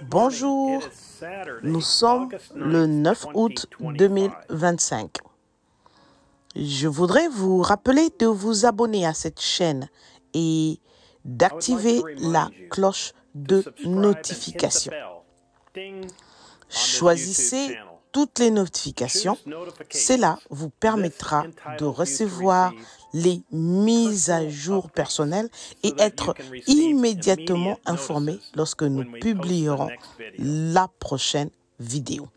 Bonjour, nous sommes le 9 août 2025. Je voudrais vous rappeler de vous abonner à cette chaîne et d'activer la cloche de notification. Choisissez toutes les notifications. Cela vous permettra de recevoir les mises à jour personnelles et être immédiatement informé lorsque nous publierons la prochaine vidéo.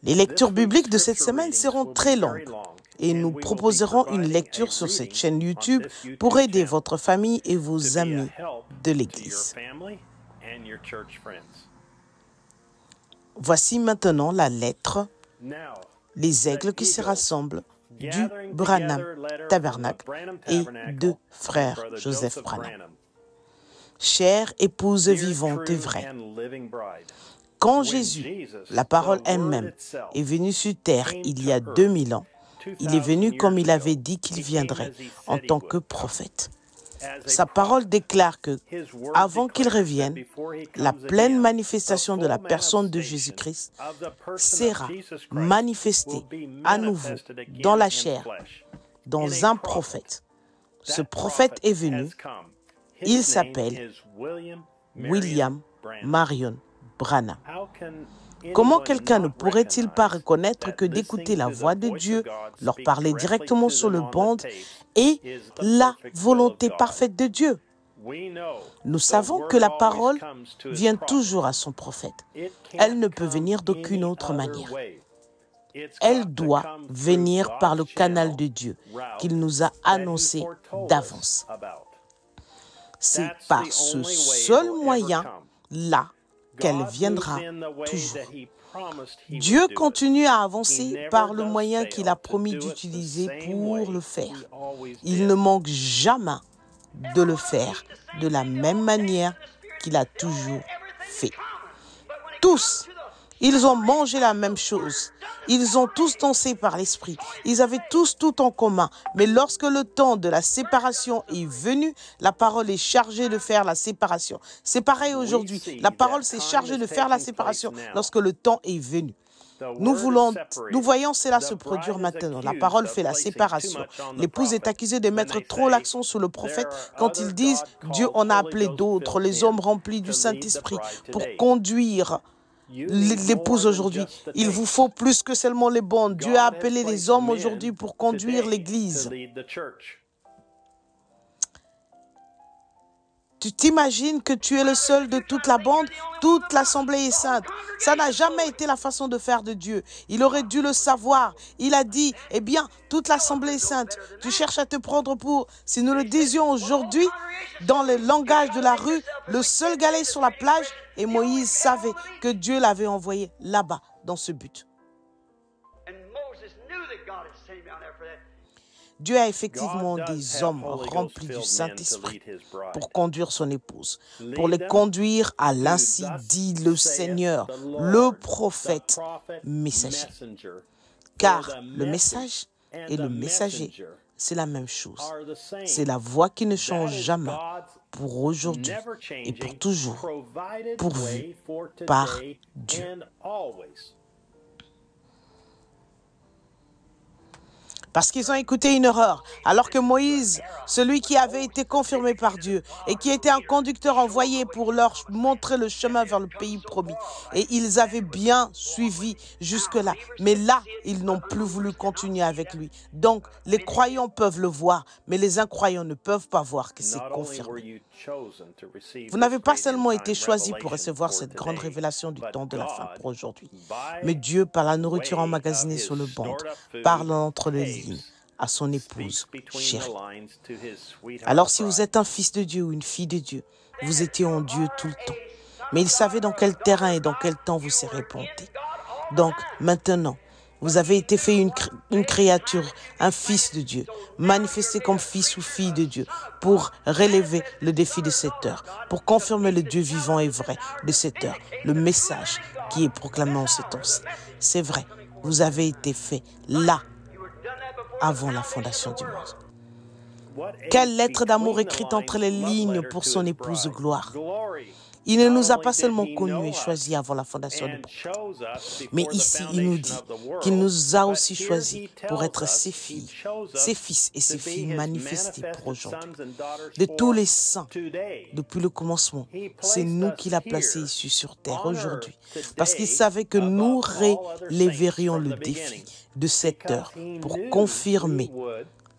Les lectures bibliques de cette semaine seront très longues et nous proposerons une lecture sur cette chaîne YouTube pour aider votre famille et vos amis de l'Église. Voici maintenant la lettre, les aigles qui se rassemblent du Branham Tabernacle et de frère Joseph Branham. Chère épouse vivante et vraie, quand Jésus, la parole elle-même, est venu sur terre il y a 2000 ans, il est venu comme il avait dit qu'il viendrait en tant que prophète. Sa parole déclare que, avant qu'il revienne, la pleine manifestation de la personne de Jésus-Christ sera manifestée à nouveau dans la chair, dans un prophète. Ce prophète est venu. Il s'appelle William Marion Branham. Comment quelqu'un ne pourrait-il pas reconnaître que d'écouter la voix de Dieu, leur parler directement sur le bande, est la volonté parfaite de Dieu? Nous savons que la parole vient toujours à son prophète. Elle ne peut venir d'aucune autre manière. Elle doit venir par le canal de Dieu qu'il nous a annoncé d'avance. C'est par ce seul moyen-là qu'elle viendra toujours. Dieu continue à avancer par le moyen qu'il a promis d'utiliser pour le faire. Il ne manque jamais de le faire de la même manière qu'il a toujours fait. Tous, ils ont mangé la même chose. Ils ont tous dansé par l'esprit. Ils avaient tous tout en commun. Mais lorsque le temps de la séparation est venu, la parole est chargée de faire la séparation. C'est pareil aujourd'hui. La parole s'est chargée de faire la séparation lorsque le temps est venu. Nous voyons cela se produire maintenant. La parole fait la séparation. L'épouse est accusée de mettre trop l'accent sur le prophète quand ils disent « Dieu en a appelé d'autres, les hommes remplis du Saint-Esprit pour conduire » l'épouse aujourd'hui. Il vous faut plus que seulement les bons. Dieu a appelé les hommes aujourd'hui pour conduire l'Église. Tu t'imagines que tu es le seul de toute la bande? Toute l'assemblée est sainte. Ça n'a jamais été la façon de faire de Dieu. Il aurait dû le savoir. Il a dit, eh bien, toute l'assemblée est sainte. Tu cherches à te prendre pour... Si nous le disions aujourd'hui, dans le langage de la rue, le seul gars sur la plage, et Moïse savait que Dieu l'avait envoyé là-bas, dans ce but. Dieu a effectivement des hommes remplis du Saint-Esprit pour conduire son épouse, pour les conduire à l'ainsi dit le Seigneur, le prophète messager. Car le message et le messager, c'est la même chose. C'est la voix qui ne change jamais pour aujourd'hui et pour toujours, pourvue par Dieu. Parce qu'ils ont écouté une erreur, alors que Moïse, celui qui avait été confirmé par Dieu et qui était un conducteur envoyé pour leur montrer le chemin vers le pays promis. Et ils avaient bien suivi jusque-là. Mais là, ils n'ont plus voulu continuer avec lui. Donc, les croyants peuvent le voir, mais les incroyants ne peuvent pas voir que c'est confirmé. Vous n'avez pas seulement été choisi pour recevoir cette grande révélation du temps de la fin pour aujourd'hui, mais Dieu, par la nourriture emmagasinée sur le ventre, parle entre les lignes à son épouse chérie. Alors si vous êtes un fils de Dieu ou une fille de Dieu, vous étiez en Dieu tout le temps. Mais il savait dans quel terrain et dans quel temps vous serez planté. Donc maintenant, vous avez été fait une créature, un fils de Dieu, manifesté comme fils ou fille de Dieu, pour relever le défi de cette heure, pour confirmer le Dieu vivant et vrai de cette heure, le message qui est proclamé en ce temps-ci. C'est vrai, vous avez été fait là, avant la fondation du monde. Quelle lettre d'amour écrite entre les lignes pour son épouse gloire. Il ne nous a pas seulement connus et choisis avant la fondation du monde, mais ici il nous dit qu'il nous a aussi choisis pour être ses filles, ses fils et ses filles manifestés pour aujourd'hui. De tous les saints, depuis le commencement, c'est nous qu'il a placés ici sur terre aujourd'hui, parce qu'il savait que nous relèverions le défi de cette heure pour confirmer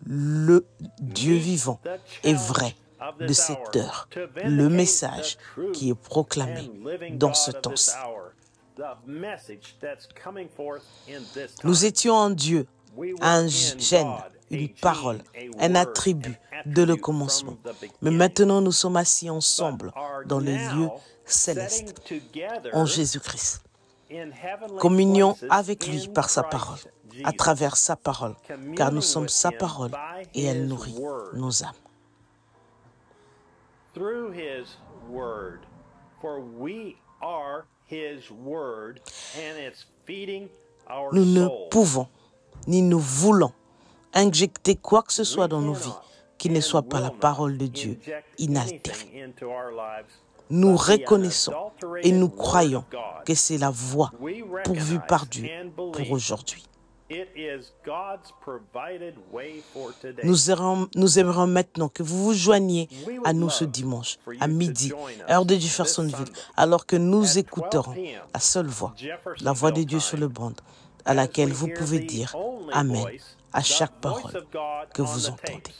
le Dieu vivant et vrai de cette heure, le message qui est proclamé dans ce temps-ci. Nous étions en Dieu, un gène, une parole, un attribut de le commencement. Mais maintenant, nous sommes assis ensemble dans les lieux célestes en Jésus-Christ. Communion avec lui par sa parole, à travers sa parole, car nous sommes sa parole et elle nourrit nos âmes. Through his word, for we are his word, and it's feeding our Nous ne soul. pouvons, ni nous voulons, injecter quoi que ce soit dans nos vies qui ne soit pas la parole de Dieu inaltérée. Nous reconnaissons et nous croyons que c'est la voie pourvue par Dieu pour aujourd'hui. Nous aimerions maintenant que vous vous joigniez à nous ce dimanche, à midi, heure de Jeffersonville, alors que nous écouterons la seule voix, la voix de Dieu sur le bande, à laquelle vous pouvez dire Amen à chaque parole que vous entendez.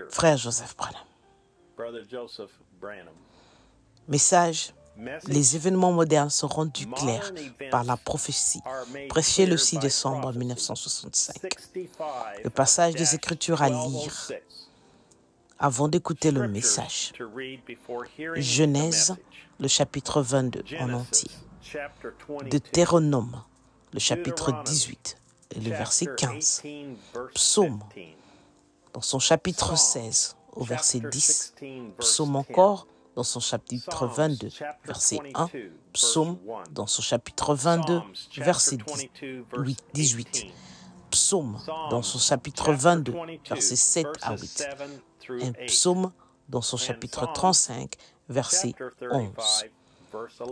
Frère Joseph Branham. Message. Les événements modernes sont rendus clairs par la prophétie, prêchée le 6 décembre 1965. Le passage des Écritures à lire avant d'écouter le message. Genèse, le chapitre 22 en entier. Deutéronome, le chapitre 18 et le verset 15. Psaume, dans son chapitre 16 au verset 10. Psaume encore, dans son chapitre 22, verset 1, Psaume dans son chapitre 22, verset 18, Psaume dans son chapitre 22, verset 7 à 8, et Psaume dans son chapitre 35, verset 11.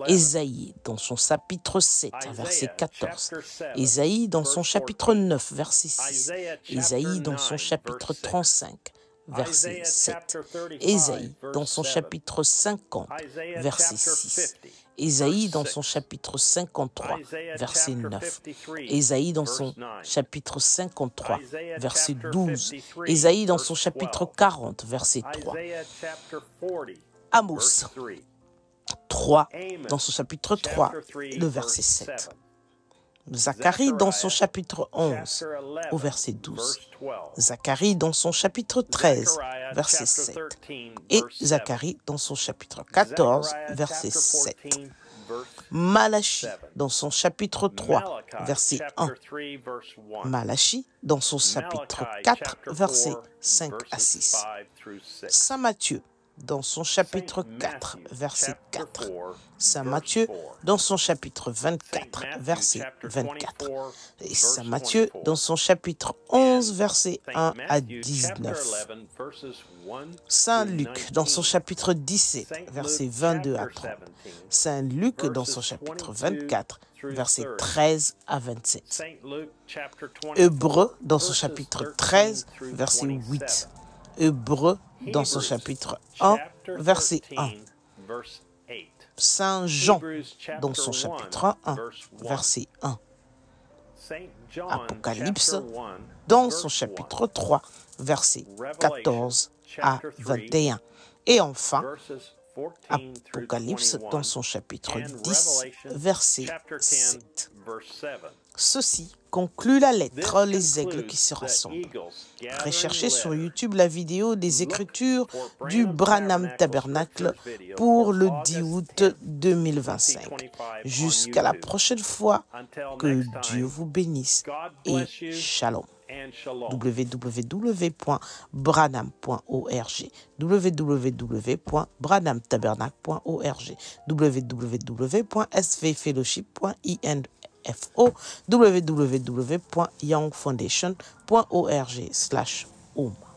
Ésaïe dans son chapitre 7, verset 14. Ésaïe dans son chapitre 9, verset 6. Ésaïe dans son chapitre 35, verset 7. Ésaïe dans son chapitre 50, verset 6. Ésaïe dans son chapitre 53, verset 9. Ésaïe dans son chapitre 53, verset 12. Ésaïe dans son chapitre 40, verset 3. Amos 3 dans son chapitre 3, le verset 7. Zacharie dans son chapitre 11, au verset 12. Zacharie dans son chapitre 13, verset 7. Et Zacharie dans son chapitre 14, verset 7. Malachie dans son chapitre 3, verset 1. Malachie dans son chapitre 4, verset 5 à 6. Saint Matthieu dans son chapitre 4, verset 4. Saint Matthieu dans son chapitre 24, verset 24. Et Saint Matthieu dans son chapitre 11, verset 1 à 19. Saint Luc dans son chapitre 17, verset 22 à 30. Saint Luc dans son chapitre 24, verset 13 à 27. Hébreux dans son chapitre 13, verset 8. Hébreux dans son chapitre 1, verset 1. Saint Jean dans son chapitre 1, verset 1. Apocalypse dans son chapitre 3, verset 14 à 21. Et enfin, Apocalypse dans son chapitre 10, verset 7. Ceci conclut la lettre Les aigles qui se rassemblent. Recherchez sur YouTube la vidéo des Écritures du Branham Tabernacle pour le 10 août 2025. Jusqu'à la prochaine fois, que Dieu vous bénisse et shalom. www.branham.org, www.branhamtabernacle.org, www.svfellowship.in info www.youngfoundation.org/home.